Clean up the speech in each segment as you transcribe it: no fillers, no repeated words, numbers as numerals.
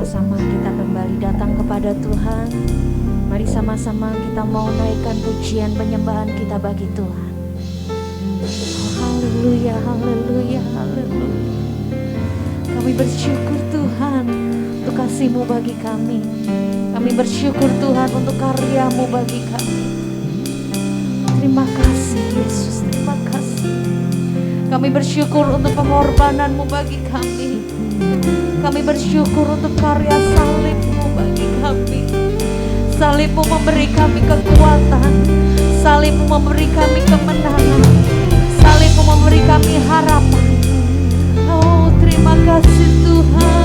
sama-sama kita kembali datang kepada Tuhan. Mari sama-sama kita mau naikkan pujian penyembahan kita bagi Tuhan. Oh, haleluya, haleluya, haleluya. Kami bersyukur Tuhan untuk kasih-Mu bagi kami. Kami bersyukur Tuhan untuk karya-Mu bagi kami. Terima kasih Yesus, terima kasih. Kami bersyukur untuk pengorbanan-Mu bagi kami. Kami bersyukur untuk karya salib-Mu bagi kami. Salib-Mu memberi kami kekuatan. Salib-Mu memberi kami kemenangan. Salib-Mu memberi kami harapan. Oh, terima kasih Tuhan.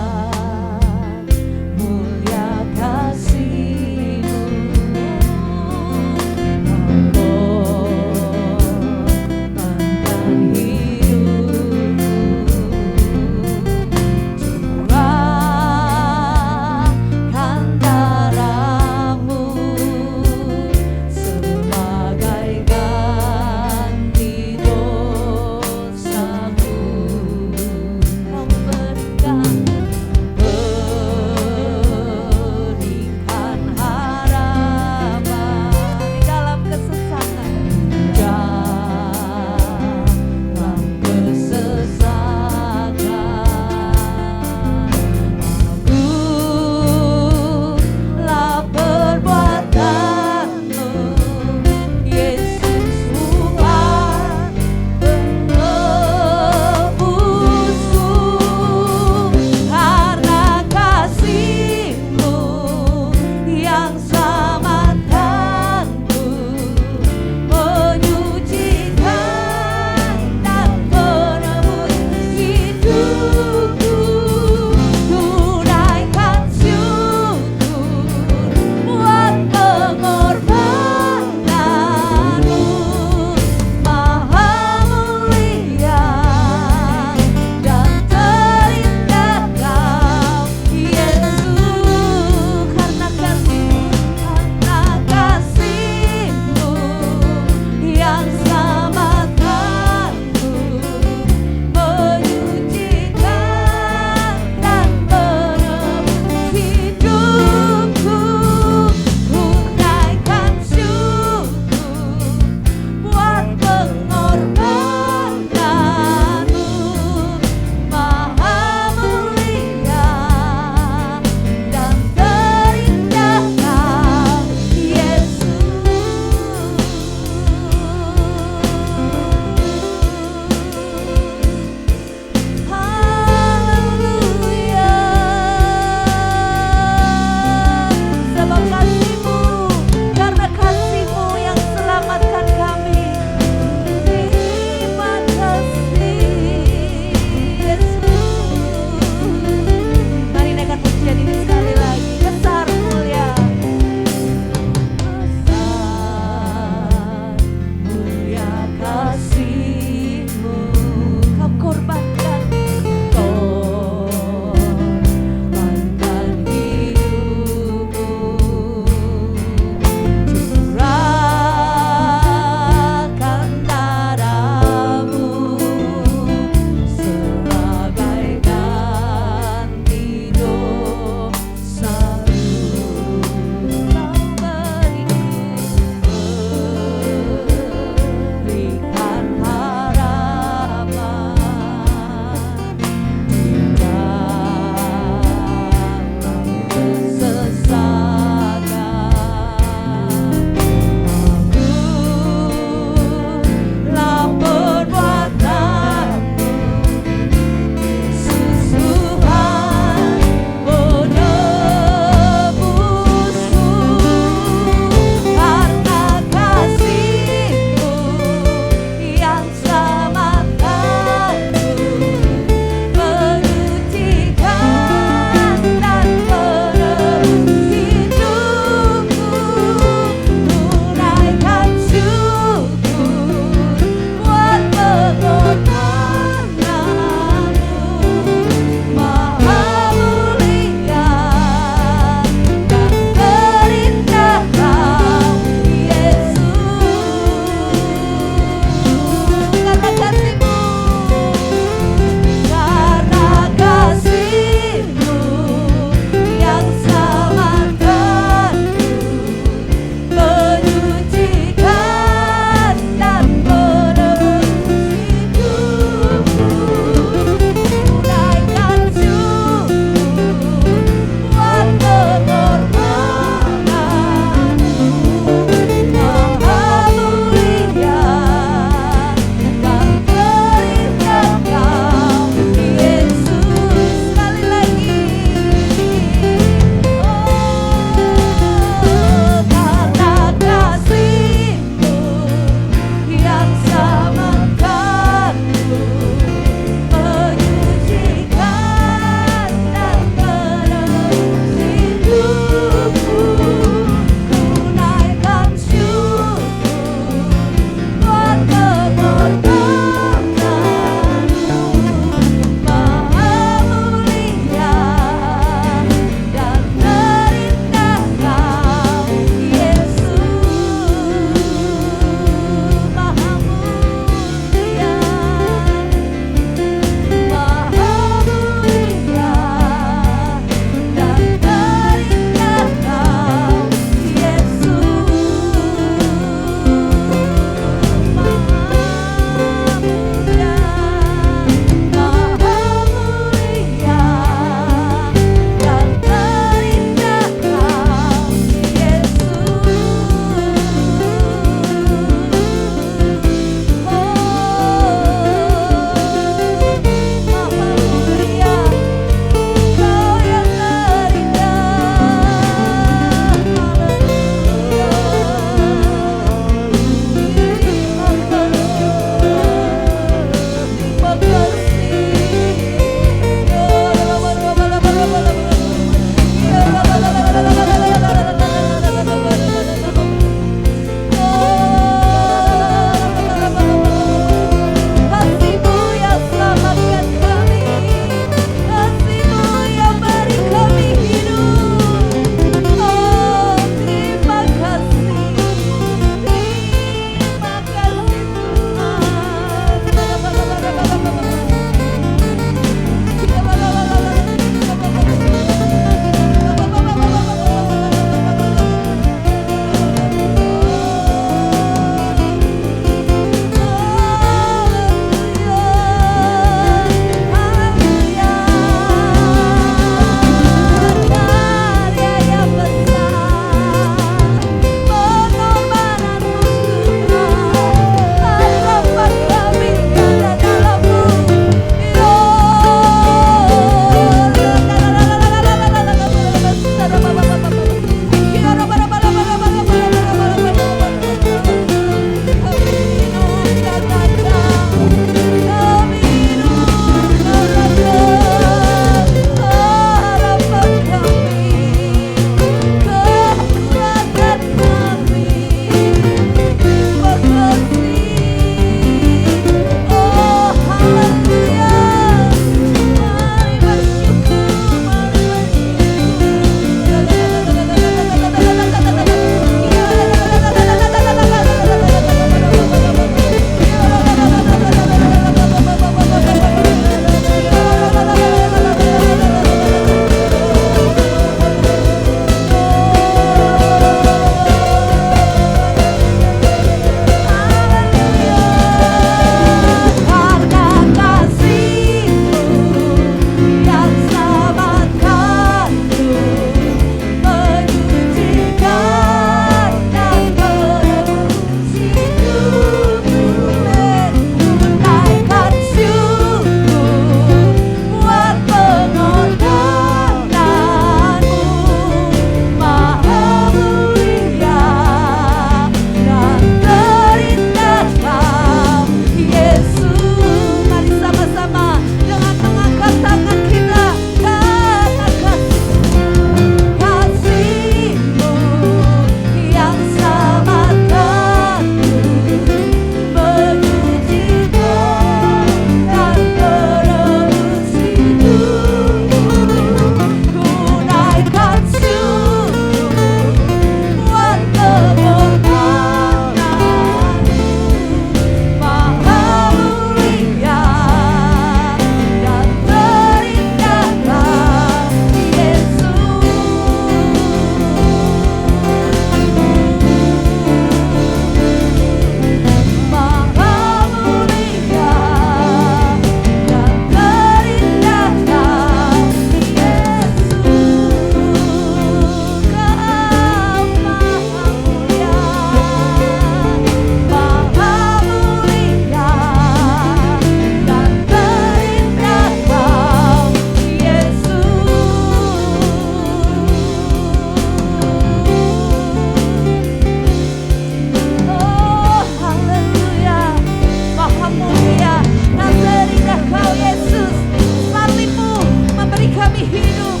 hidup.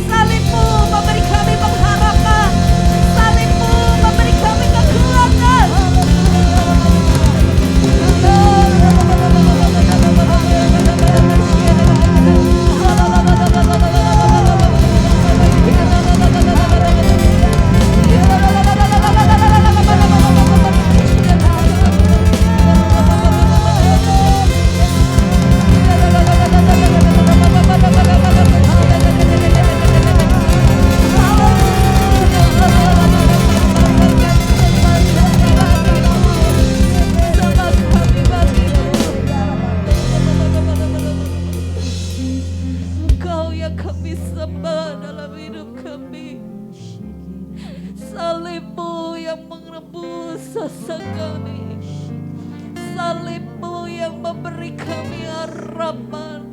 Salibmu memberi kami pengharapan. Salibmu memberi kami kekuatan. Engkau yang kami sembah dalam hidup kami. Salibmu yang menebus dosa kami. Salibmu yang memberi kami harapan.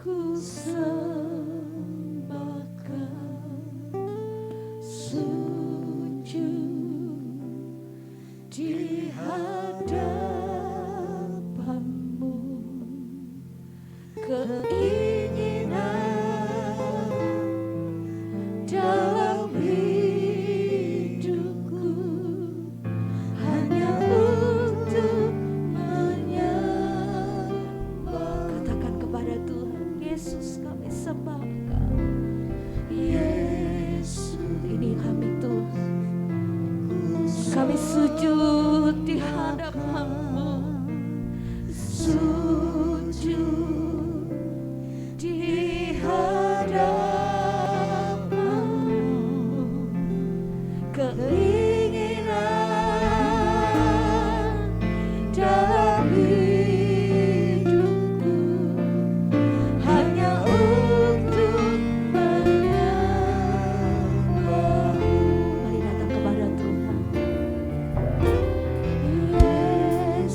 Ku sembahkan sujud di hadapanmu, keinginan dalam hidupku hanya untuk menyembah. Katakan kepada Tuhan, Yesus kami sembahkan. Yesus, ini kami Tuhan. Kami sujud di hadapan-Mu. Sujud di hadapan-Mu. Keinginan dalam hidupku hanya untuk menyembah-Mu. Mari datang kepada Tuhan. Yesus,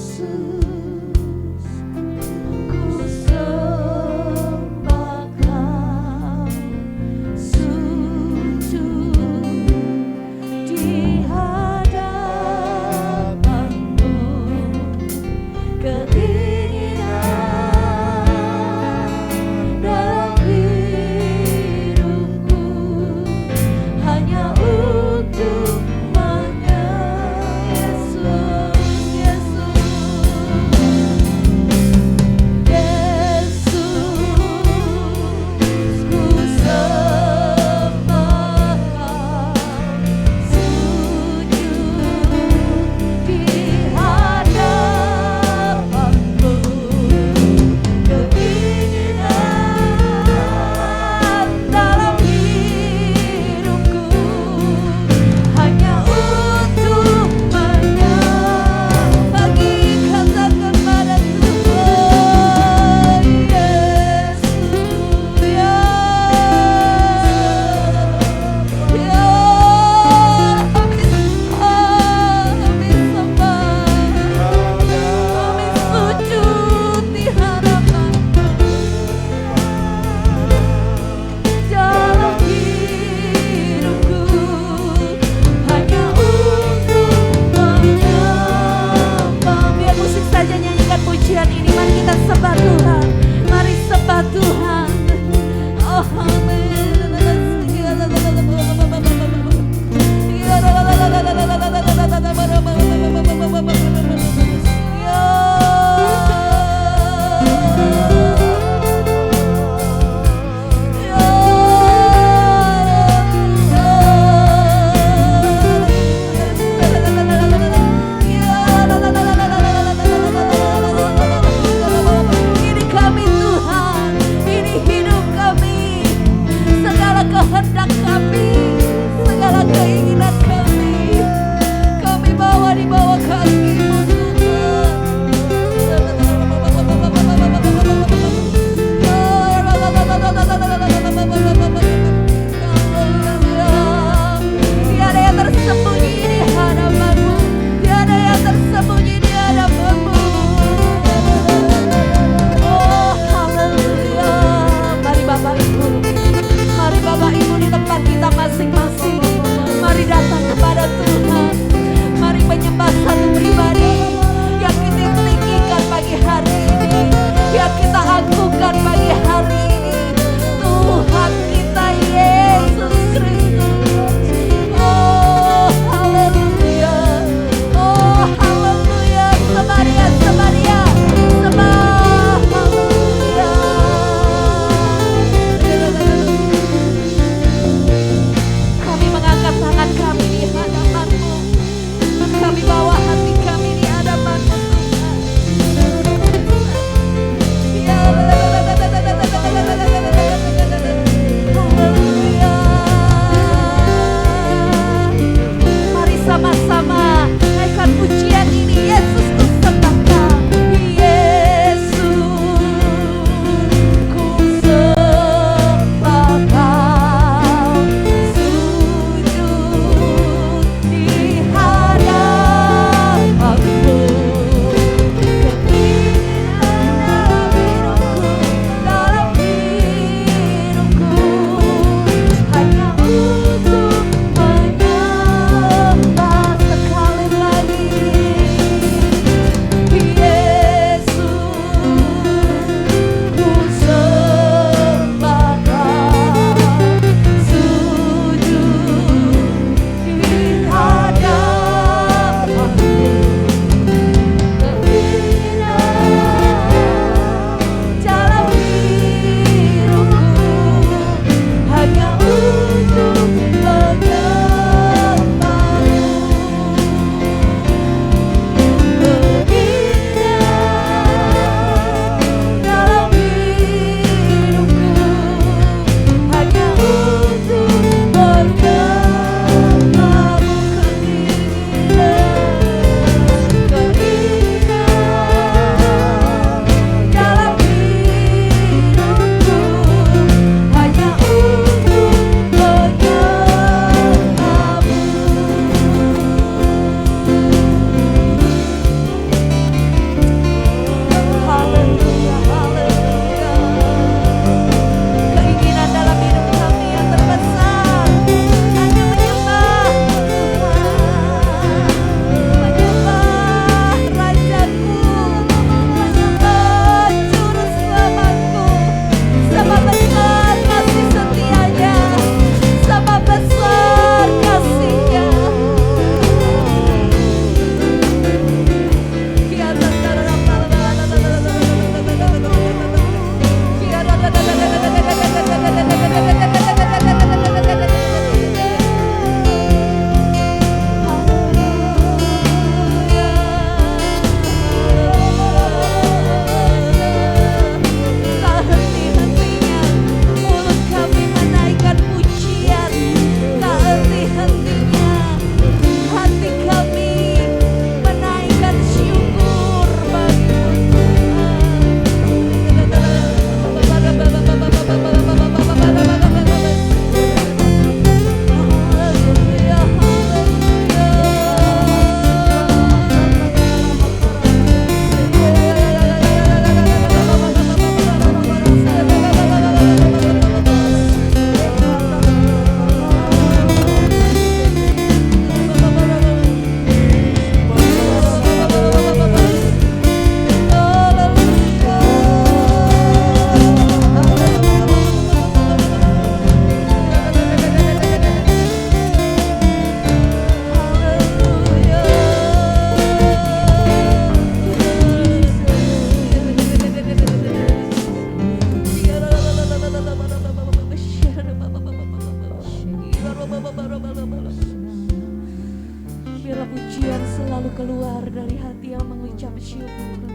Biarlah pujian selalu keluar dari hati yang mengucap syukur,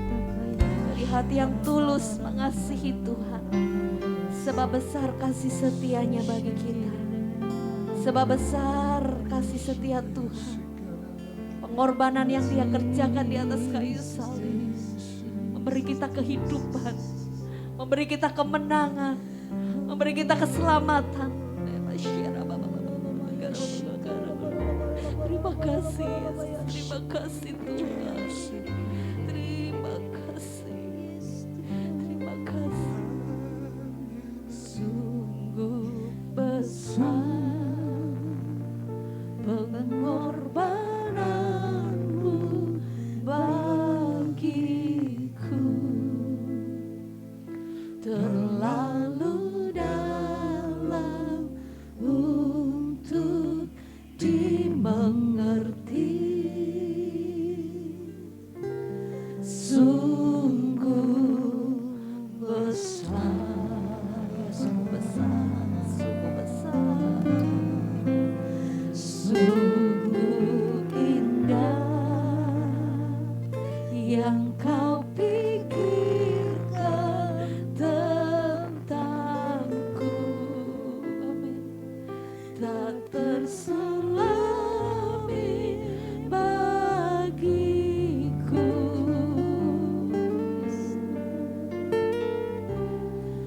dari hati yang tulus mengasihi Tuhan. Sebab besar kasih setianya bagi kita, sebab besar kasih setia Tuhan. Pengorbanan yang Dia kerjakan di atas kayu salib memberi kita kehidupan, memberi kita kemenangan, memberi kita keselamatan. Terima kasih Yesus, terima kasih Tuhan, terima kasih, terima kasih. Sungguh besar pengorbananmu bagiku, terlalu dalam untuk dimengerti. Sungguh besar, sungguh besar, sungguh besar, sungguh indah yang Kau pikirkan tentangku. Amin. Tak terselami bagiku.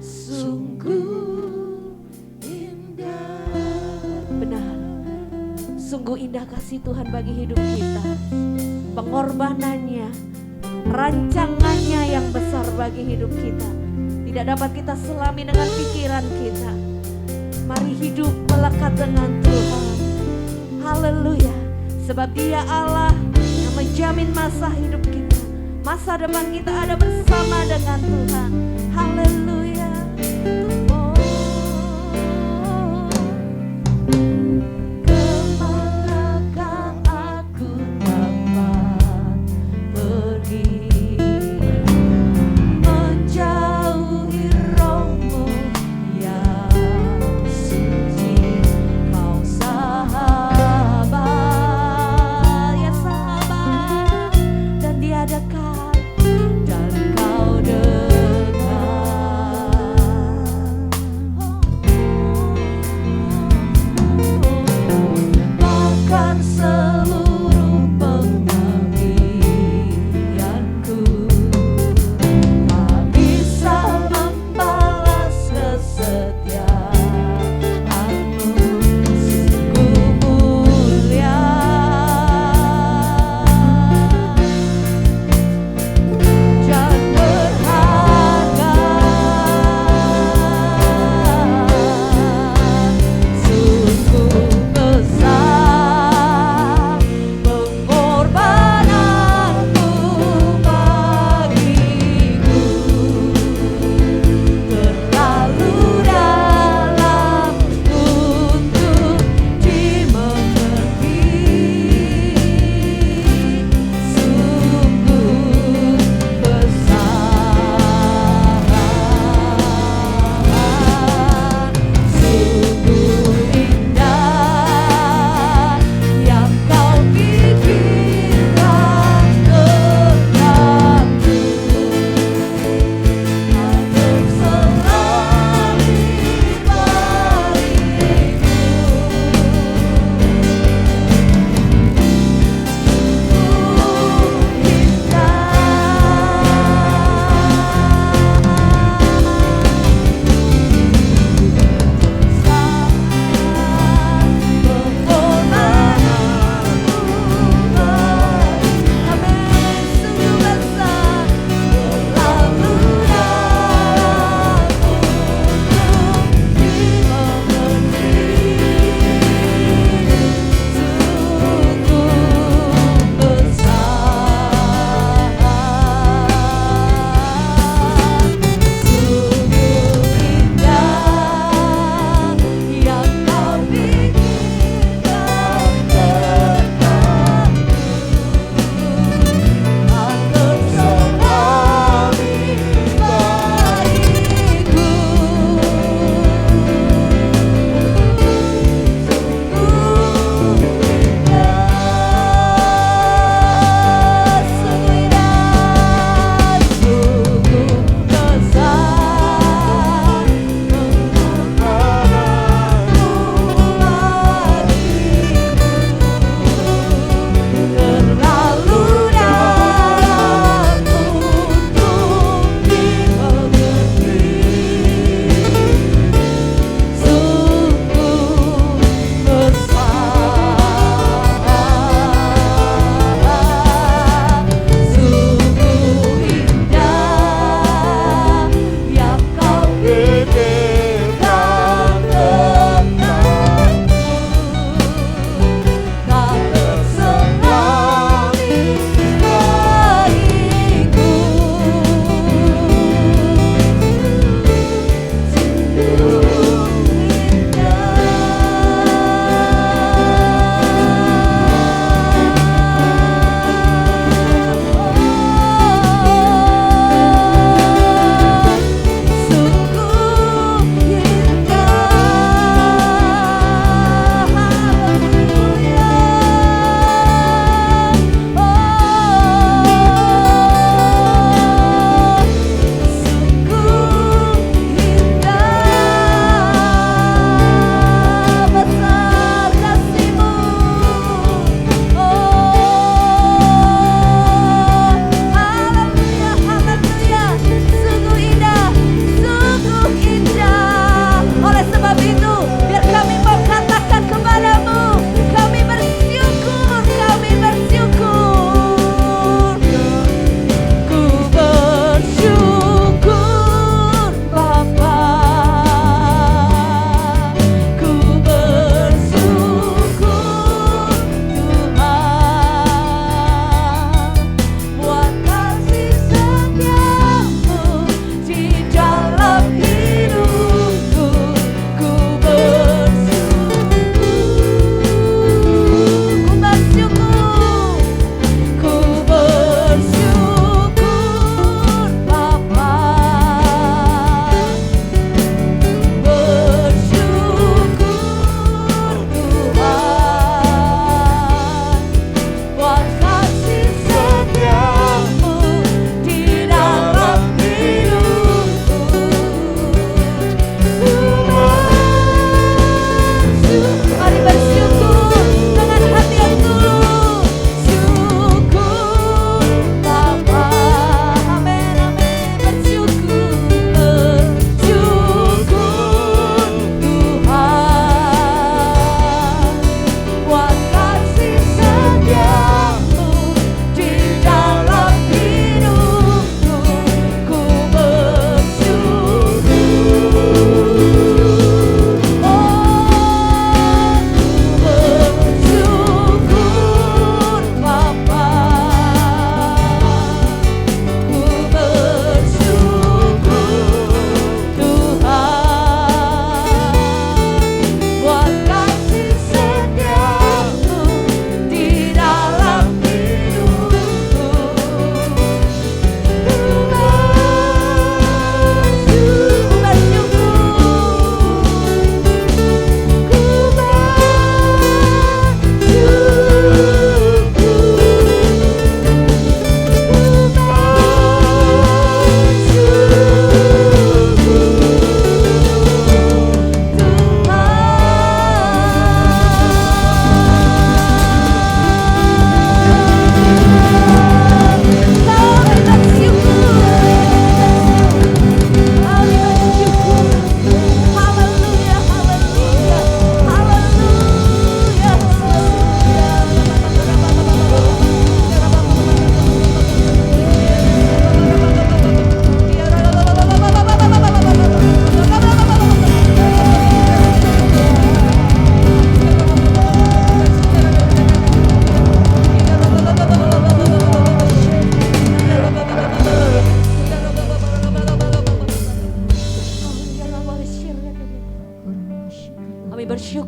Sungguh indah. Benar, sungguh indah kasih Tuhan bagi hidup kita. Pengorbanannya, rancangannya yang besar bagi hidup kita tidak dapat kita selami dengan pikiran kita. Mari hidup melekat dengan Tuhan. Haleluya. Sebab Dia Allah yang menjamin masa hidup kita. Masa depan kita ada bersama dengan Tuhan. Haleluya. Oh, kemanakah aku dapat pergi menjauhi rohmu yang suci. Kau sahabat, ya sahabat, dan diadakan, dan Kau dekat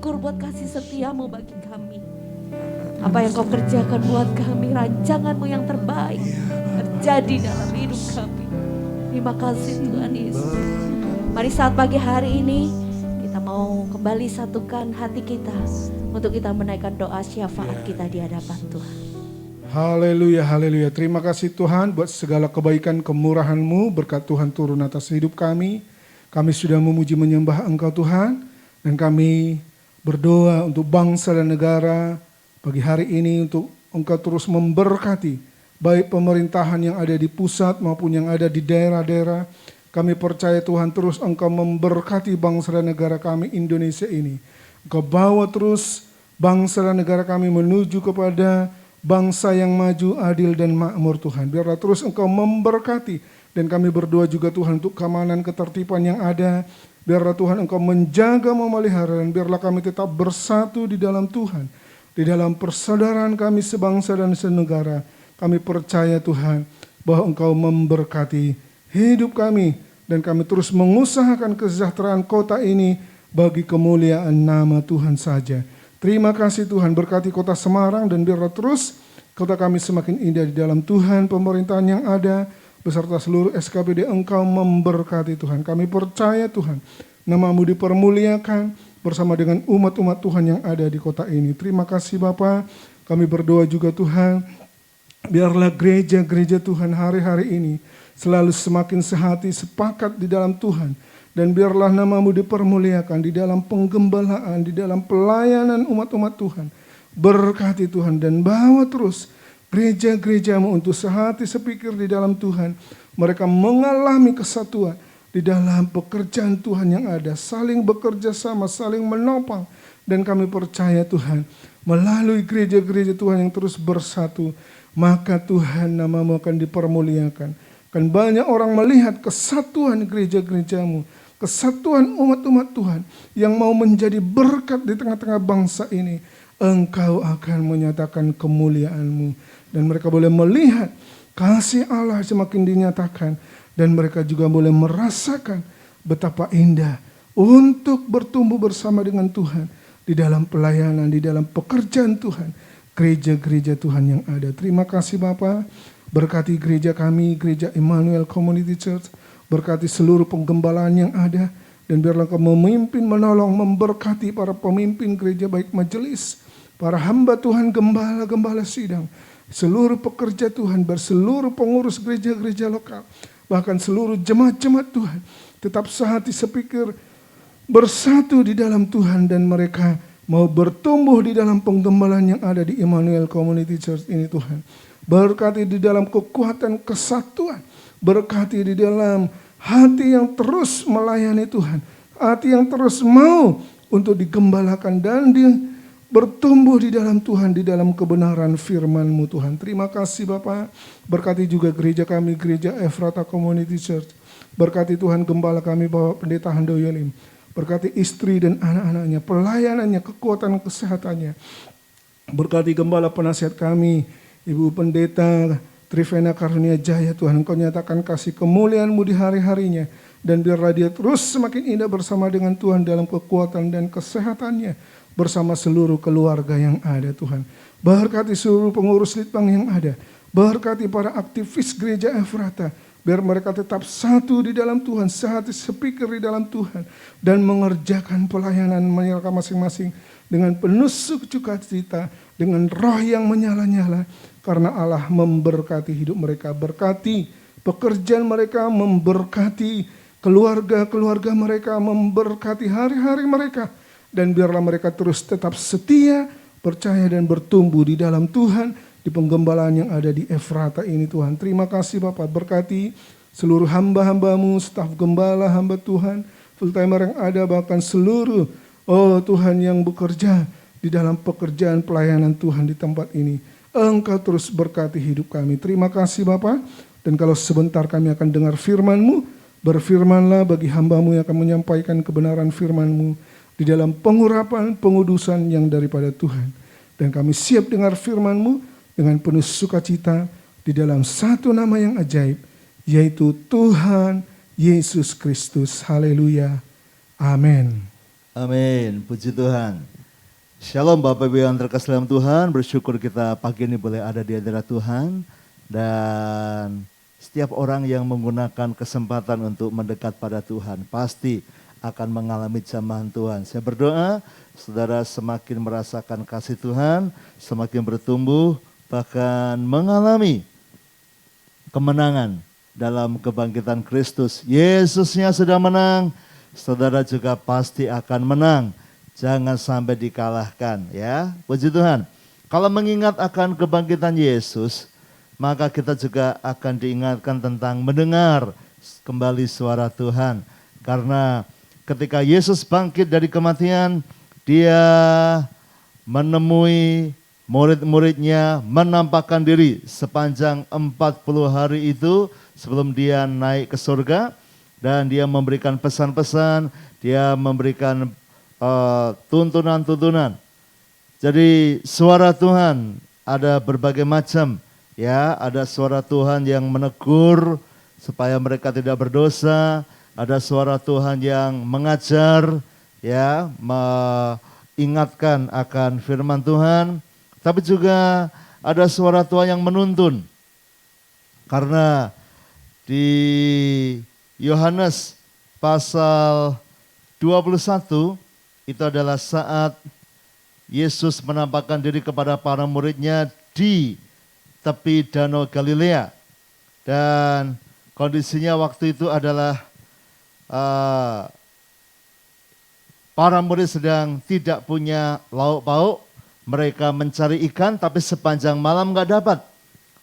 bersyukur buat kasih setiamu bagi kami. Apa yang kau kerjakan buat kami, rancanganmu yang terbaik terjadi dalam hidup kami. Terima kasih Tuhan Yesus. Mari saat pagi hari ini kita mau kembali satukan hati kita untuk kita menaikkan doa syafaat kita di hadapan Tuhan. Haleluya, haleluya. Terima kasih Tuhan buat segala kebaikan kemurahan-Mu, berkat Tuhan turun atas hidup kami. Kami sudah memuji menyembah Engkau Tuhan, dan kami berdoa untuk bangsa dan negara pagi hari ini untuk Engkau terus memberkati baik pemerintahan yang ada di pusat maupun yang ada di daerah-daerah. Kami percaya Tuhan terus Engkau memberkati bangsa dan negara kami Indonesia ini. Engkau bawa terus bangsa dan negara kami menuju kepada bangsa yang maju, adil dan makmur Tuhan. Biarlah terus Engkau memberkati, dan kami berdoa juga Tuhan untuk keamanan ketertiban yang ada. Biarlah Tuhan Engkau menjaga, memelihara, dan biarlah kami tetap bersatu di dalam Tuhan. Di dalam persaudaraan kami sebangsa dan senegara, kami percaya Tuhan bahwa Engkau memberkati hidup kami, dan kami terus mengusahakan kesejahteraan kota ini bagi kemuliaan nama Tuhan saja. Terima kasih Tuhan, berkati kota Semarang, dan biarlah terus kota kami semakin indah di dalam Tuhan. Pemerintahan yang ada beserta seluruh SKPD Engkau memberkati Tuhan. Kami percaya Tuhan, nama-Mu dipermuliakan bersama dengan umat-umat Tuhan yang ada di kota ini. Terima kasih Bapa. Kami berdoa juga Tuhan, biarlah gereja-gereja Tuhan hari-hari ini selalu semakin sehati, sepakat di dalam Tuhan. Dan biarlah nama-Mu dipermuliakan di dalam penggembalaan, di dalam pelayanan umat-umat Tuhan. Berkati Tuhan dan bawa terus gereja-gereja-Mu untuk sehati sepikir di dalam Tuhan. Mereka mengalami kesatuan di dalam pekerjaan Tuhan yang ada. Saling bekerja sama, saling menopang. Dan kami percaya Tuhan, melalui gereja-gereja Tuhan yang terus bersatu, maka Tuhan nama-Mu akan dipermuliakan. Kan banyak orang melihat kesatuan gereja-gereja-Mu, kesatuan umat-umat Tuhan yang mau menjadi berkat di tengah-tengah bangsa ini. Engkau akan menyatakan kemuliaan-Mu, dan mereka boleh melihat kasih Allah semakin dinyatakan, dan mereka juga boleh merasakan betapa indah untuk bertumbuh bersama dengan Tuhan di dalam pelayanan, di dalam pekerjaan Tuhan, gereja-gereja Tuhan yang ada. Terima kasih Bapa. Berkati gereja kami, Gereja Emmanuel Community Church. Berkati seluruh penggembalaan yang ada. Dan biarlah Kau memimpin, menolong, memberkati para pemimpin gereja, baik majelis, para hamba Tuhan, gembala-gembala sidang, seluruh pekerja Tuhan, berseluruh pengurus gereja-gereja lokal, bahkan seluruh jemaat-jemaat Tuhan, tetap sehati sepikir, bersatu di dalam Tuhan, dan mereka mau bertumbuh di dalam penggembalaan yang ada di Emmanuel Community Church ini Tuhan. Berkati di dalam kekuatan kesatuan, berkati di dalam hati yang terus melayani Tuhan, hati yang terus mau untuk digembalakan dan bertumbuh di dalam Tuhan, di dalam kebenaran firman-Mu Tuhan. Terima kasih Bapa. Berkati juga gereja kami, Gereja Ephrata Community Church. Berkati Tuhan gembala kami Bapak Pendeta Handoyo Lim. Berkati istri dan anak-anaknya, pelayanannya, kekuatan kesehatannya. Berkati gembala penasihat kami, Ibu Pendeta Trivena Karunia Jaya. Tuhan Engkau nyatakan kasih kemuliaan-Mu di hari-harinya. Dan biarlah dia terus semakin indah bersama dengan Tuhan dalam kekuatan dan kesehatannya, bersama seluruh keluarga yang ada Tuhan. Berkati seluruh pengurus litbang yang ada. Berkati para aktivis gereja Ephrata. Biar mereka tetap satu di dalam Tuhan, sehati sepikir di dalam Tuhan, dan mengerjakan pelayanan mereka masing-masing dengan penuh sukacita, dengan roh yang menyala-nyala, karena Allah memberkati hidup mereka. Berkati pekerjaan mereka, memberkati keluarga-keluarga mereka, memberkati hari-hari mereka. Dan biarlah mereka terus tetap setia, percaya dan bertumbuh di dalam Tuhan, di penggembalaan yang ada di Ephrata ini Tuhan. Terima kasih Bapak, berkati seluruh hamba-hamba-Mu, staf gembala, hamba Tuhan, full timer yang ada, bahkan seluruh Tuhan yang bekerja di dalam pekerjaan pelayanan Tuhan di tempat ini. Engkau terus berkati hidup kami. Terima kasih Bapak. Dan kalau sebentar kami akan dengar firman-Mu, berfirmanlah bagi hamba-Mu yang akan menyampaikan kebenaran firman-Mu di dalam pengurapan, pengudusan yang daripada Tuhan. Dan kami siap dengar firman-Mu dengan penuh sukacita di dalam satu nama yang ajaib, yaitu Tuhan Yesus Kristus. Haleluya. Amin. Amin. Puji Tuhan. Shalom Bapak Ibu yang terkasih dalam Tuhan, bersyukur kita pagi ini boleh ada di hadirat Tuhan. Dan setiap orang yang menggunakan kesempatan untuk mendekat pada Tuhan pasti akan mengalami jamahan Tuhan. Saya berdoa saudara semakin merasakan kasih Tuhan, semakin bertumbuh, bahkan mengalami kemenangan dalam kebangkitan Kristus. Yesusnya sudah menang, saudara juga pasti akan menang. Jangan sampai dikalahkan ya. Puji Tuhan. Kalau mengingat akan kebangkitan Yesus, maka kita juga akan diingatkan tentang mendengar kembali suara Tuhan. Karena ketika Yesus bangkit dari kematian, dia menemui murid-muridnya menampakkan diri sepanjang 40 hari itu sebelum dia naik ke surga. Dan dia memberikan pesan-pesan, dia memberikan tuntunan-tuntunan. Jadi suara Tuhan ada berbagai macam ya, ada suara Tuhan yang menegur supaya mereka tidak berdosa, ada suara Tuhan yang mengajar ya, mengingatkan akan firman Tuhan, tapi juga ada suara Tuhan yang menuntun. Karena di Yohanes pasal 21 itu adalah saat Yesus menampakkan diri kepada para muridnya di tepi Danau Galilea. Dan kondisinya waktu itu adalah para murid sedang tidak punya lauk pauk. Mereka mencari ikan tapi sepanjang malam nggak dapat.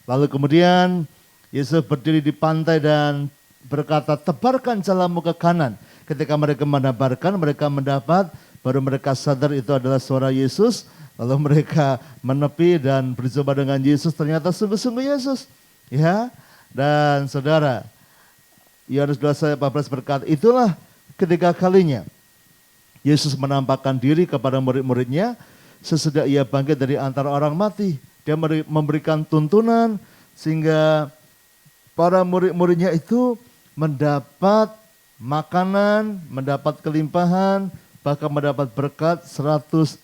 Lalu kemudian Yesus berdiri di pantai dan berkata, tebarkan jalamu ke kanan. Ketika mereka menebarkan, mereka mendapat. Baru mereka sadar itu adalah suara Yesus. Lalu mereka menepi dan berjumpa dengan Yesus. Ternyata sungguh-sungguh Yesus. Ya. Dan saudara, Yohanes 21:14 berkata, itulah ketiga kalinya Yesus menampakkan diri kepada murid-muridnya sesudah ia bangkit dari antara orang mati. Dia memberikan tuntunan sehingga para murid-muridnya itu mendapat makanan, mendapat kelimpahan, bahkan mendapat berkat 153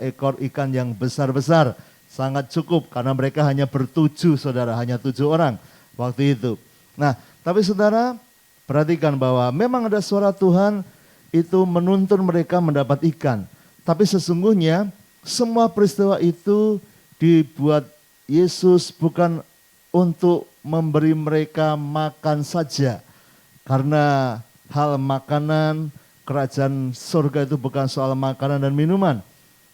ekor ikan yang besar-besar. Sangat cukup karena mereka hanya bertujuh saudara, hanya 7 orang waktu itu. Nah, tapi saudara perhatikan bahwa memang ada suara Tuhan itu menuntun mereka mendapat ikan. Tapi sesungguhnya semua peristiwa itu dibuat Yesus bukan untuk memberi mereka makan saja. Karena hal makanan, kerajaan surga itu bukan soal makanan dan minuman,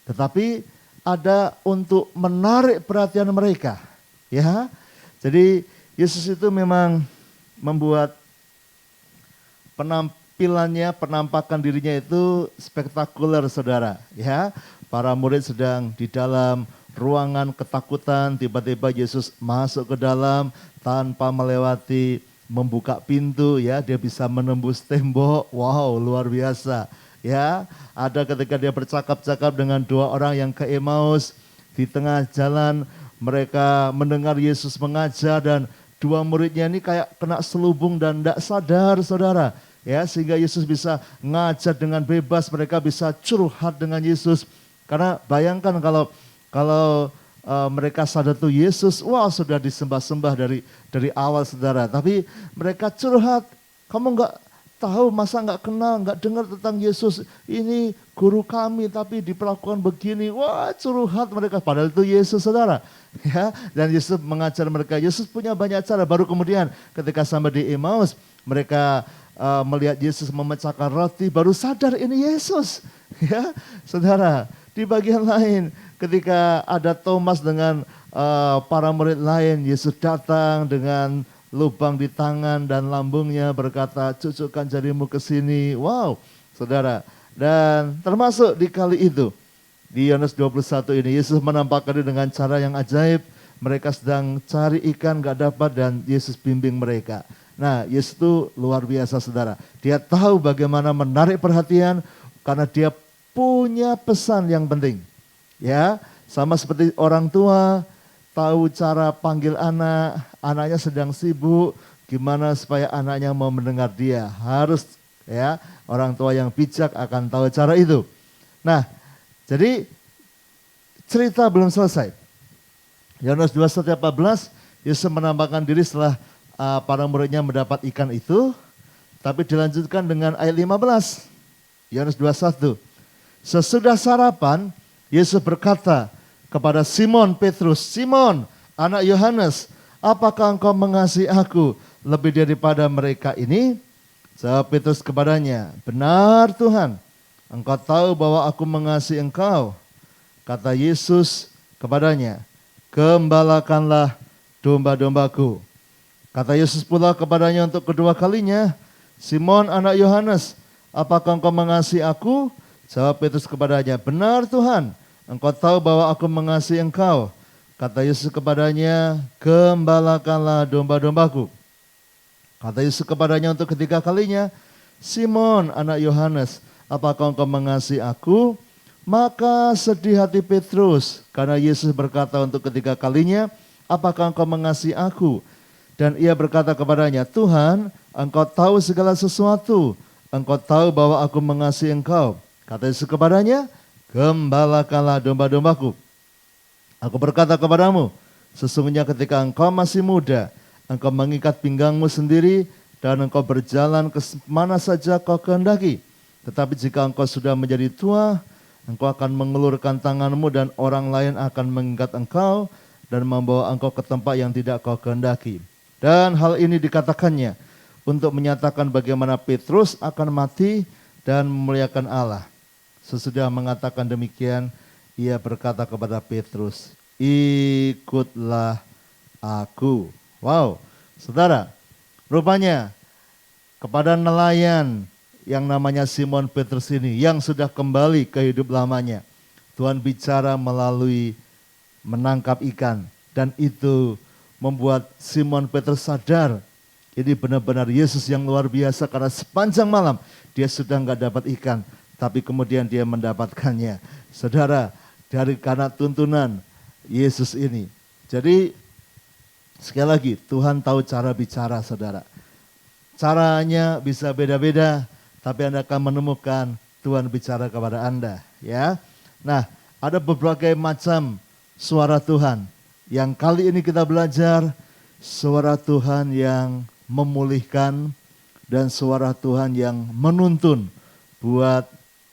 tetapi ada untuk menarik perhatian mereka. Ya, jadi Yesus itu memang membuat penampilannya, penampakan dirinya itu spektakuler, saudara. Ya, para murid sedang di dalam ruangan ketakutan, tiba-tiba Yesus masuk ke dalam tanpa melewati membuka pintu ya, dia bisa menembus tembok. Wow, luar biasa. Ya, ada ketika dia bercakap-cakap dengan 2 orang yang ke Emmaus, di tengah jalan mereka mendengar Yesus mengajar dan 2 muridnya ini kayak kena selubung dan tidak sadar, saudara. Ya, sehingga Yesus bisa ngajar dengan bebas, mereka bisa curhat dengan Yesus. Karena bayangkan kalau mereka sadar tuh Yesus, wah sudah disembah-sembah dari awal, saudara. Tapi mereka curhat, kamu nggak tahu, masa nggak kenal, nggak dengar tentang Yesus. Ini guru kami tapi diperlakukan begini. Wah, curhat mereka, padahal itu Yesus, saudara. Ya, dan Yesus mengajar mereka. Yesus punya banyak cara. Baru kemudian ketika sampai di Emmaus, mereka melihat Yesus memecahkan roti, baru sadar ini Yesus. Ya, saudara. Di bagian lain, ketika ada Thomas dengan para murid lain, Yesus datang dengan lubang di tangan dan lambungnya, berkata, cucukkan jarimu ke sini. Wow, saudara. Dan termasuk di kali itu, di Yohanes 21 ini, Yesus menampakkan diri dengan cara yang ajaib. Mereka sedang cari ikan, gak dapat, dan Yesus bimbing mereka. Nah, Yesus itu luar biasa, saudara. Dia tahu bagaimana menarik perhatian, karena dia punya pesan yang penting. Ya, sama seperti orang tua tahu cara panggil anak, anaknya sedang sibuk, gimana supaya anaknya mau mendengar dia. Harus ya, orang tua yang bijak akan tahu cara itu. Nah, Jadi cerita belum selesai. Yohanes 21:14, Yesus menampakkan diri setelah para muridnya mendapat ikan itu. Tapi dilanjutkan dengan ayat 15. Yohanes 21. Sesudah sarapan, Yesus berkata kepada Simon Petrus, Simon, anak Yohanes, apakah engkau mengasihi aku lebih daripada mereka ini? Jawab Petrus kepadanya, benar Tuhan, engkau tahu bahwa aku mengasihi engkau. Kata Yesus kepadanya, gembalakanlah domba-dombaku. Kata Yesus pula kepadanya untuk kedua kalinya, Simon anak Yohanes, apakah engkau mengasihi aku? Jawab Petrus kepadanya, benar Tuhan, engkau tahu bahwa aku mengasihi engkau. Kata Yesus kepadanya, gembalakanlah domba-dombaku. Kata Yesus kepadanya untuk ketiga kalinya, Simon anak Yohanes, apakah engkau mengasihi aku? Maka sedih hati Petrus, karena Yesus berkata untuk ketiga kalinya, apakah engkau mengasihi aku? Dan ia berkata kepadanya, Tuhan, engkau tahu segala sesuatu, engkau tahu bahwa aku mengasihi engkau. Kata Yesus kepadanya, gembalakanlah domba-dombaku. Aku berkata kepadamu, sesungguhnya ketika engkau masih muda, engkau mengikat pinggangmu sendiri, dan engkau berjalan ke mana saja kau kehendaki. Tetapi jika engkau sudah menjadi tua, engkau akan mengulurkan tanganmu dan orang lain akan mengikat engkau dan membawa engkau ke tempat yang tidak kau kehendaki. Dan hal ini dikatakannya untuk menyatakan bagaimana Petrus akan mati dan memuliakan Allah. Sesudah mengatakan demikian, ia berkata kepada Petrus, ikutlah aku. Wow, saudara, rupanya kepada nelayan yang namanya Simon Petrus ini, yang sudah kembali ke hidup lamanya, Tuhan bicara melalui menangkap ikan. Dan itu membuat Simon Petrus sadar, ini benar-benar Yesus yang luar biasa, karena sepanjang malam dia sudah nggak dapat ikan, tapi kemudian dia mendapatkannya. Saudara, dari karena tuntunan Yesus ini. Jadi sekali lagi, Tuhan tahu cara bicara, saudara. Caranya bisa beda-beda, tapi Anda akan menemukan Tuhan bicara kepada Anda, ya. Nah, ada berbagai macam suara Tuhan. Yang kali ini kita belajar suara Tuhan yang memulihkan dan suara Tuhan yang menuntun buat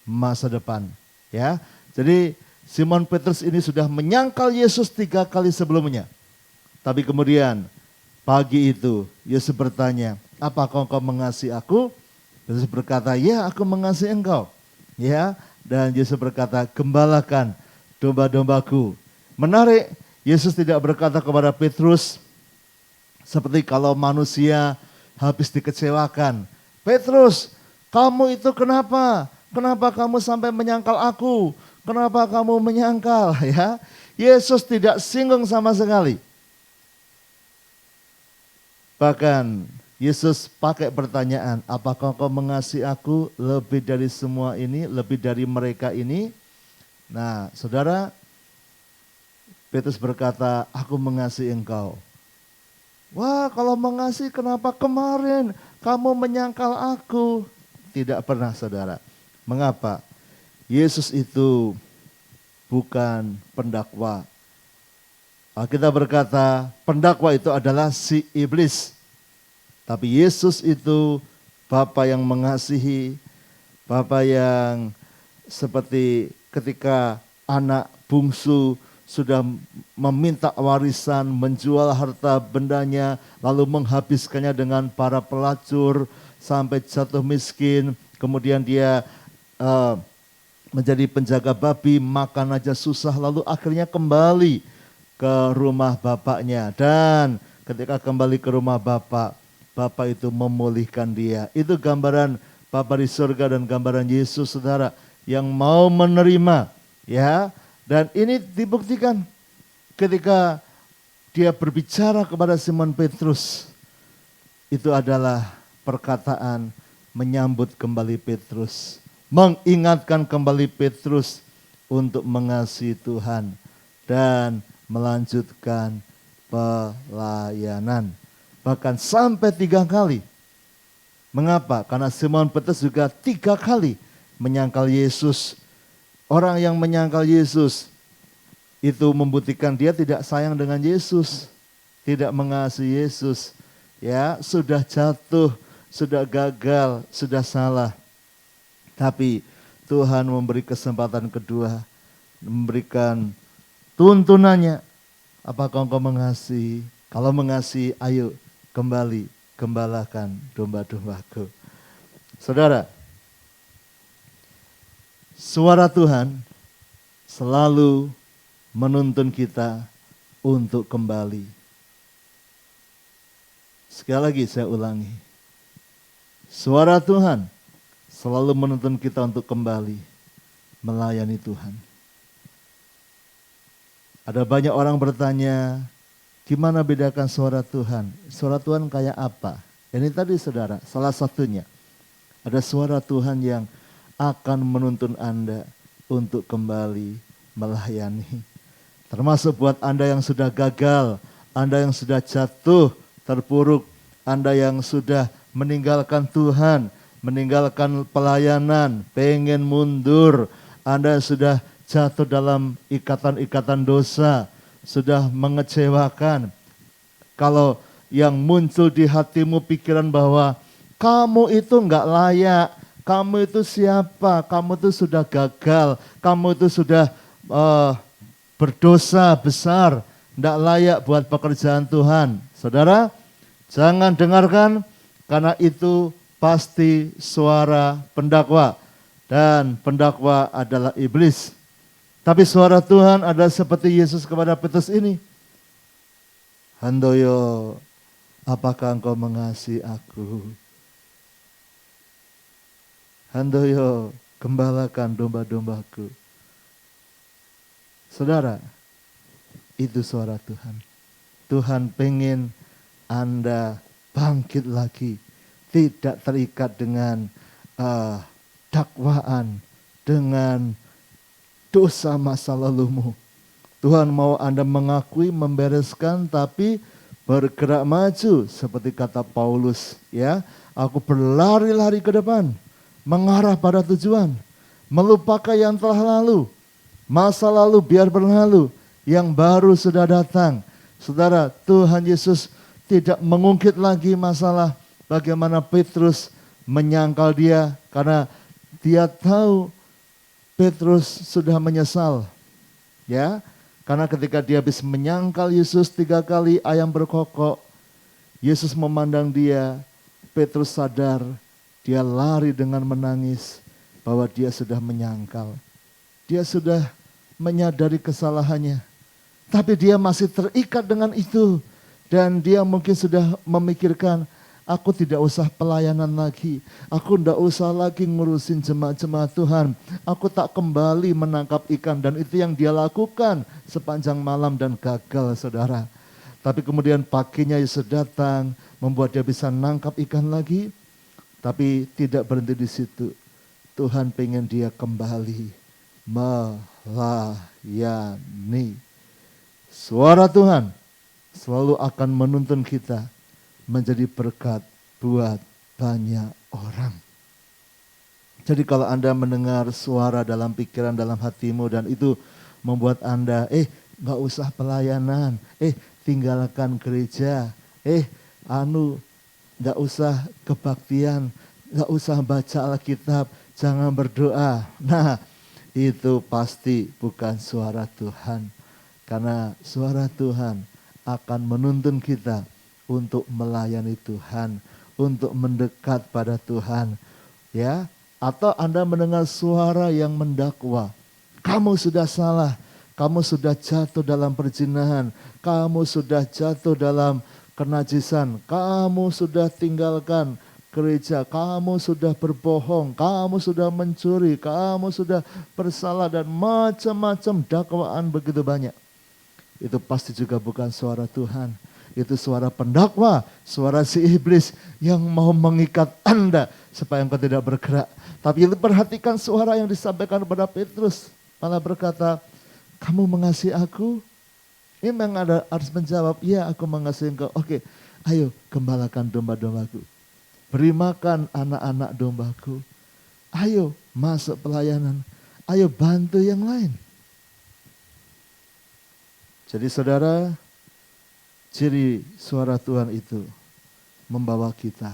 masa depan, ya. Jadi Simon Petrus ini sudah menyangkal Yesus 3 kali sebelumnya. Tapi kemudian pagi itu Yesus bertanya, apakah engkau mengasihi aku? Yesus berkata, ya aku mengasihi engkau. Ya, dan Yesus berkata, gembalakan domba-dombaku. Menarik, Yesus tidak berkata kepada Petrus seperti kalau manusia habis dikecewakan. Petrus, kamu itu kenapa? Kenapa kamu sampai menyangkal aku? Kenapa kamu menyangkal? Ya, Yesus tidak singgung sama sekali. Bahkan Yesus pakai pertanyaan, apakah kau mengasihi aku lebih dari semua ini, lebih dari mereka ini? Nah, saudara, Petrus berkata, aku mengasihi engkau. Wah, kalau mengasihi kenapa kemarin kamu menyangkal aku? Tidak pernah, saudara. Mengapa? Yesus itu bukan pendakwa. Kita berkata, pendakwa itu adalah si iblis. Tapi Yesus itu Bapa yang mengasihi, Bapa yang seperti ketika anak bungsu sudah meminta warisan, menjual harta bendanya, lalu menghabiskannya dengan para pelacur sampai jatuh miskin. Kemudian dia menjadi penjaga babi, makan aja susah, lalu akhirnya kembali ke rumah bapaknya. Dan ketika kembali ke rumah bapak, Bapa itu memulihkan dia. Itu gambaran Bapa di surga dan gambaran Yesus, saudara, yang mau menerima, ya. Dan ini dibuktikan ketika dia berbicara kepada Simon Petrus. Itu adalah perkataan menyambut kembali Petrus, mengingatkan kembali Petrus untuk mengasihi Tuhan dan melanjutkan pelayanan. Bahkan sampai 3 kali. Mengapa? Karena Simon Petrus juga 3 kali menyangkal Yesus Orang yang menyangkal Yesus itu membuktikan dia tidak sayang dengan Yesus, tidak mengasihi Yesus. Ya, sudah jatuh, sudah gagal, sudah salah. Tapi Tuhan memberi kesempatan kedua, memberikan tuntunannya. Apakah engkau mengasihi? Kalau mengasihi, ayo kembali, gembalakan domba-dombaku. Saudara, suara Tuhan selalu menuntun kita untuk kembali. Sekali lagi saya ulangi. Suara Tuhan selalu menuntun kita untuk kembali melayani Tuhan. Ada banyak orang bertanya, gimana bedakan suara Tuhan? Suara Tuhan kayak apa? Ini tadi saudara, salah satunya. Ada suara Tuhan yang akan menuntun Anda untuk kembali melayani. Termasuk buat Anda yang sudah gagal, Anda yang sudah jatuh, terpuruk, Anda yang sudah meninggalkan Tuhan, meninggalkan pelayanan, pengen mundur, Anda sudah jatuh dalam ikatan-ikatan dosa, sudah mengecewakan. Kalau yang muncul di hatimu pikiran bahwa kamu itu enggak layak, kamu itu siapa, kamu itu sudah gagal, kamu itu sudah berdosa besar, enggak layak buat pekerjaan Tuhan. Saudara, jangan dengarkan, karena itu pasti suara pendakwa. Dan pendakwa adalah iblis. Tapi suara Tuhan adalah seperti Yesus kepada Petrus ini. Handoyo, apakah engkau mengasihi aku? Handoyo, gembalakan domba-dombaku. Saudara, itu suara Tuhan. Tuhan pengen Anda bangkit lagi. Tidak terikat dengan dakwaan, dengan dosa masa lalumu. Tuhan mau Anda mengakui, membereskan, tapi bergerak maju. Seperti kata Paulus, ya, aku berlari-lari ke depan, mengarah pada tujuan, melupakan yang telah lalu. Masa lalu biar berlalu, yang baru sudah datang. Saudara, Tuhan Yesus tidak mengungkit lagi masalah bagaimana Petrus menyangkal dia, karena dia tahu Petrus sudah menyesal. Ya, karena ketika dia habis menyangkal Yesus 3 kali ayam berkokok, Yesus memandang dia, Petrus sadar, dia lari dengan menangis bahwa dia sudah menyangkal. Dia sudah menyadari kesalahannya, tapi dia masih terikat dengan itu. Dan dia mungkin sudah memikirkan, aku tidak usah pelayanan lagi, aku tidak usah lagi ngurusin jemaat-jemaat Tuhan, aku tak kembali menangkap ikan. Dan itu yang dia lakukan sepanjang malam dan gagal, saudara. Tapi kemudian paginya Yesus datang, membuat dia bisa nangkap ikan lagi. Tapi tidak berhenti di situ. Tuhan pengen dia kembali melayani. Suara Tuhan selalu akan menuntun kita menjadi berkat buat banyak orang. Jadi kalau Anda mendengar suara dalam pikiran, dalam hatimu, dan itu membuat Anda, gak usah pelayanan, tinggalkan gereja, gak usah kebaktian, gak usah baca Alkitab, jangan berdoa. Nah, itu pasti bukan suara Tuhan. Karena suara Tuhan akan menuntun kita untuk melayani Tuhan, untuk mendekat pada Tuhan. Ya, atau Anda mendengar suara yang mendakwa. Kamu sudah salah, kamu sudah jatuh dalam perzinahan, kamu sudah jatuh dalam kenajisan, kamu sudah tinggalkan gereja, kamu sudah berbohong, kamu sudah mencuri, kamu sudah bersalah, dan macam-macam dakwaan begitu banyak. Itu pasti juga bukan suara Tuhan. Itu suara pendakwa, suara si iblis yang mau mengikat Anda supaya engkau tidak bergerak. Tapi perhatikan suara yang disampaikan kepada Petrus. Malah berkata, kamu mengasihi aku? Ini memang ada harus menjawab, ya aku mengasihi engkau. Oke, ayo gembalakan domba-dombaku. Beri makan anak-anak dombaku. Ayo masuk pelayanan. Ayo bantu yang lain. Jadi saudara, ciri suara Tuhan itu membawa kita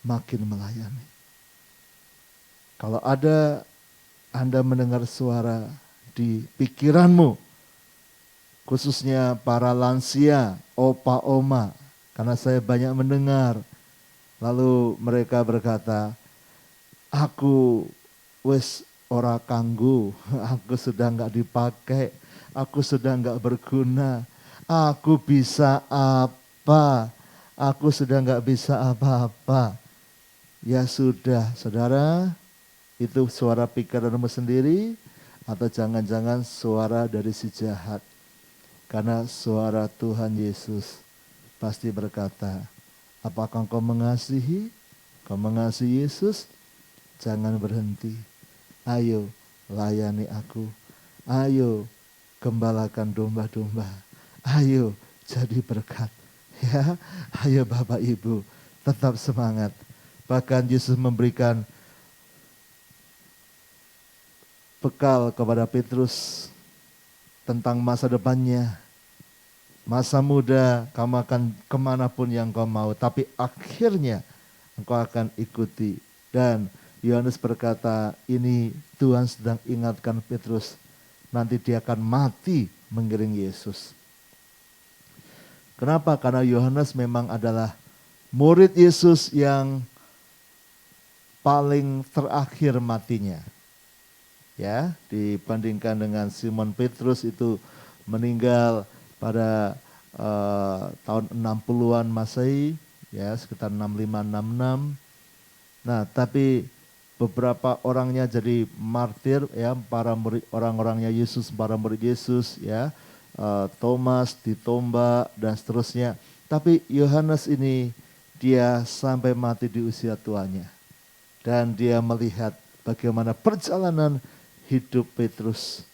makin melayani. Kalau ada Anda mendengar suara di pikiranmu, khususnya para lansia, opa, oma, karena saya banyak mendengar, lalu mereka berkata, aku wis ora kanggo, aku sudah enggak dipakai, aku sudah enggak berguna, aku bisa apa, aku sudah enggak bisa apa-apa. Ya sudah, saudara, itu suara pikiranmu sendiri, atau jangan-jangan suara dari si jahat. Karena suara Tuhan Yesus pasti berkata, apakah engkau mengasihi? Kau mengasihi Yesus? Jangan berhenti. Ayo layani aku. Ayo gembalakan domba-domba. Ayo jadi berkat. Ya, ayo Bapak Ibu, tetap semangat. Bahkan Yesus memberikan bekal kepada Petrus tentang masa depannya. Masa muda kamu akan kemanapun yang kau mau, tapi akhirnya engkau akan ikuti. Dan Yohanes berkata, ini Tuhan sedang ingatkan Petrus, nanti dia akan mati mengiring Yesus. Kenapa? Karena Yohanes memang adalah murid Yesus yang paling terakhir matinya. Ya, dibandingkan dengan Simon Petrus itu meninggal pada tahun 60-an Masehi, ya sekitar 65-66. Nah, tapi beberapa orangnya jadi martir, ya, para murid, orang-orangnya Yesus, para murid Yesus, ya, Thomas ditombak dan seterusnya. Tapi Yohanes ini dia sampai mati di usia tuanya, dan dia melihat bagaimana perjalanan hidup Petrus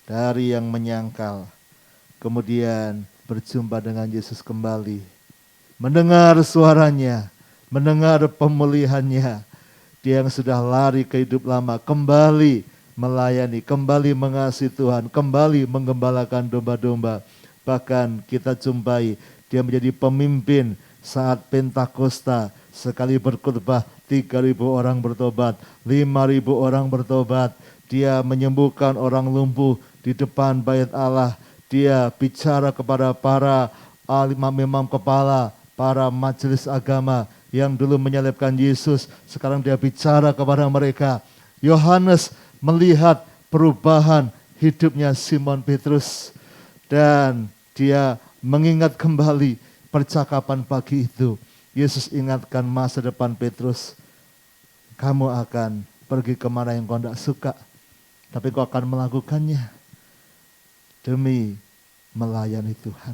dari yang menyangkal, kemudian berjumpa dengan Yesus kembali, mendengar suaranya, mendengar pemulihannya. Dia yang sudah lari ke hidup lama kembali melayani, kembali mengasihi Tuhan, kembali menggembalakan domba-domba. Bahkan kita jumpai dia menjadi pemimpin saat Pentakosta, sekali berkhotbah 3.000 orang bertobat, 5.000 orang bertobat. Dia menyembuhkan orang lumpuh di depan bait Allah. Dia bicara kepada para imam-imam kepala, para majelis agama yang dulu menyalibkan Yesus. Sekarang dia bicara kepada mereka. Yohanes melihat perubahan hidupnya Simon Petrus. Dan dia mengingat kembali percakapan pagi itu. Yesus ingatkan masa depan Petrus. Kamu akan pergi kemana yang kau tidak suka, tapi kau akan melakukannya demi melayani Tuhan.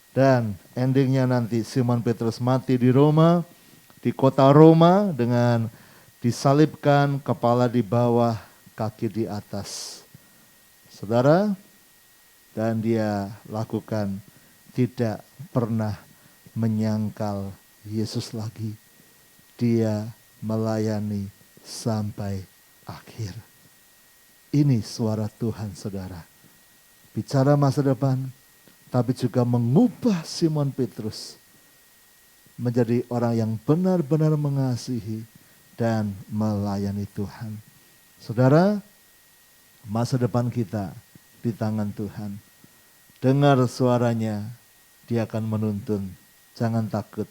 Dan endingnya nanti Simon Petrus mati di Roma, di kota Roma, dengan disalibkan, kepala di bawah, kaki di atas. Saudara, dan dia lakukan tidak pernah menyangkal Yesus lagi. Dia melayani sampai akhir. Ini suara Tuhan, saudara. Bicara masa depan, tapi juga mengubah Simon Petrus menjadi orang yang benar-benar mengasihi dan melayani Tuhan. Saudara, masa depan kita di tangan Tuhan. Dengar suaranya, dia akan menuntun. Jangan takut.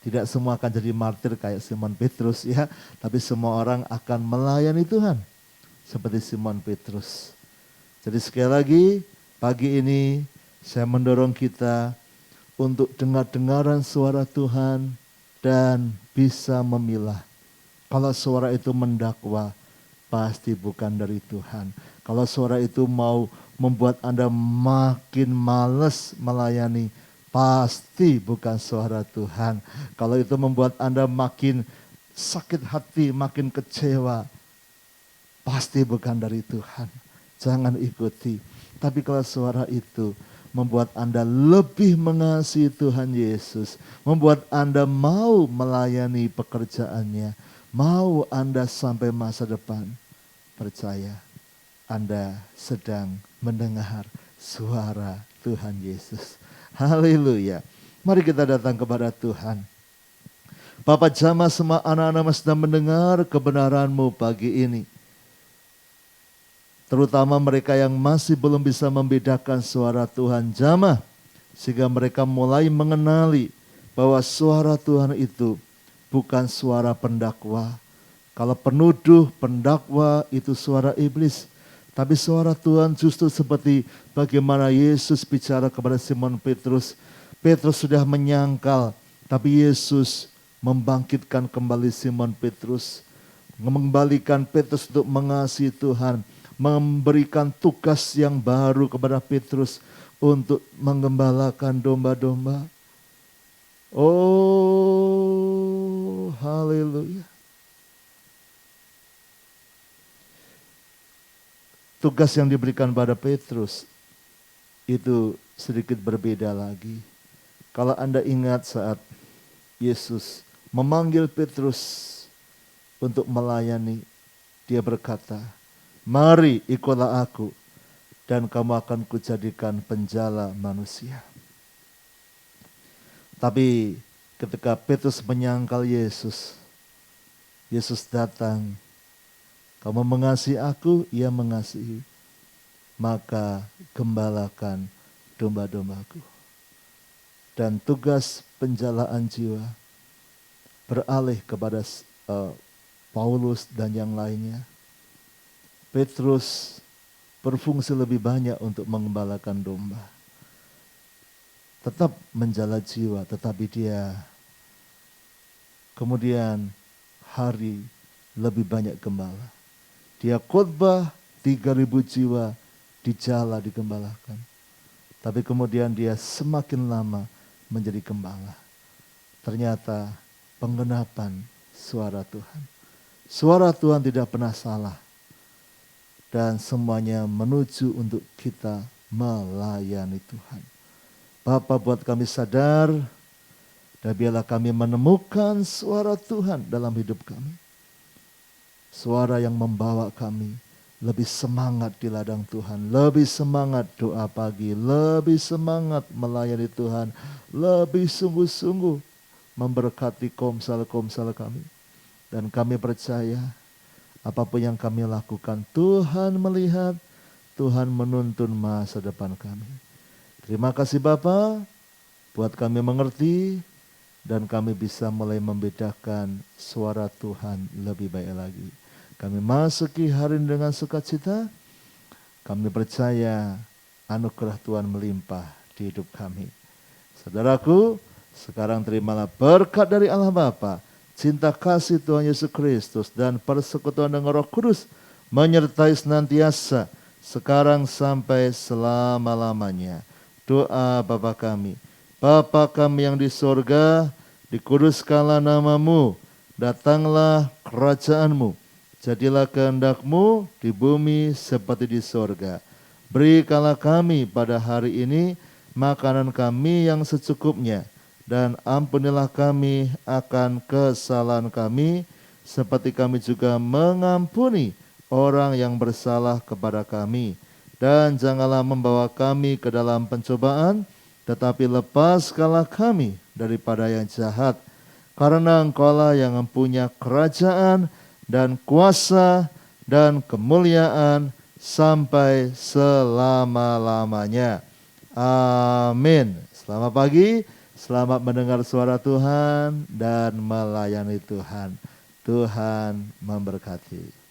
Tidak semua akan jadi martir kayak Simon Petrus, ya, tapi semua orang akan melayani Tuhan seperti Simon Petrus. Jadi sekali lagi, pagi ini saya mendorong kita untuk dengar-dengaran suara Tuhan dan bisa memilah. Kalau suara itu mendakwa, pasti bukan dari Tuhan. Kalau suara itu mau membuat Anda makin malas melayani, pasti bukan suara Tuhan. Kalau itu membuat Anda makin sakit hati, makin kecewa, pasti bukan dari Tuhan. Jangan ikuti. Tapi kalau suara itu membuat Anda lebih mengasihi Tuhan Yesus, membuat Anda mau melayani pekerjaannya, mau Anda sampai masa depan, percaya Anda sedang mendengar suara Tuhan Yesus. Haleluya. Mari kita datang kepada Tuhan. Bapa, jamah semua anak-anak sedang mendengar kebenaran-Mu pagi ini. Terutama mereka yang masih belum bisa membedakan suara Tuhan, jamah sehingga mereka mulai mengenali bahwa suara Tuhan itu bukan suara pendakwa. Kalau penuduh, pendakwa itu suara iblis. Tapi suara Tuhan justru seperti bagaimana Yesus bicara kepada Simon Petrus. Petrus sudah menyangkal, tapi Yesus membangkitkan kembali Simon Petrus. Mengembalikan Petrus untuk mengasihi Tuhan. Memberikan tugas yang baru kepada Petrus untuk menggembalakan domba-domba. Oh, haleluya. Tugas yang diberikan pada Petrus itu sedikit berbeda lagi. Kalau Anda ingat saat Yesus memanggil Petrus untuk melayani, dia berkata, "Mari ikutlah aku dan kamu akan kujadikan penjala manusia." Tapi ketika Petrus menyangkal Yesus, Yesus datang. "Kamu mengasihi aku?" Ia mengasihi. "Maka gembalakan domba-dombaku." Dan tugas penjalaan jiwa beralih kepada Paulus dan yang lainnya. Petrus berfungsi lebih banyak untuk mengembalakan domba. Tetap menjala jiwa, tetapi dia kemudian hari lebih banyak gembala. Dia khotbah 3.000 jiwa dijala digembalakan. Tapi kemudian dia semakin lama menjadi gembala. Ternyata penggenapan suara Tuhan. Suara Tuhan tidak pernah salah. Dan semuanya menuju untuk kita melayani Tuhan. Bapa, buat kami sadar dan biarlah kami menemukan suara Tuhan dalam hidup kami. Suara yang membawa kami lebih semangat di ladang Tuhan, lebih semangat doa pagi, lebih semangat melayani Tuhan, lebih sungguh-sungguh memberkati komsel-komsel kami. Dan kami percaya apapun yang kami lakukan, Tuhan melihat, Tuhan menuntun masa depan kami. Terima kasih Bapa, buat kami mengerti dan kami bisa mulai membedakan suara Tuhan lebih baik lagi. Kami masuki hari ini dengan sukacita. Kami percaya anugerah Tuhan melimpah di hidup kami. Saudaraku, sekarang terimalah berkat dari Allah Bapa, cinta kasih Tuhan Yesus Kristus dan persekutuan dengan Roh Kudus menyertai senantiasa sekarang sampai selama-lamanya. Doa Bapa kami. Bapa kami yang di sorga, dikuduskanlah namamu, datanglah kerajaan-Mu. Jadilah kehendak-Mu di bumi seperti di sorga. Berikanlah kami pada hari ini makanan kami yang secukupnya. Dan ampunilah kami akan kesalahan kami, seperti kami juga mengampuni orang yang bersalah kepada kami. Dan janganlah membawa kami ke dalam pencobaan, tetapi lepaskanlah kami daripada yang jahat. Karena Engkau-lah yang mempunyai kerajaan dan kuasa dan kemuliaan sampai selama-lamanya. Amin. Selamat pagi, selamat mendengar suara Tuhan dan melayani Tuhan. Tuhan memberkati.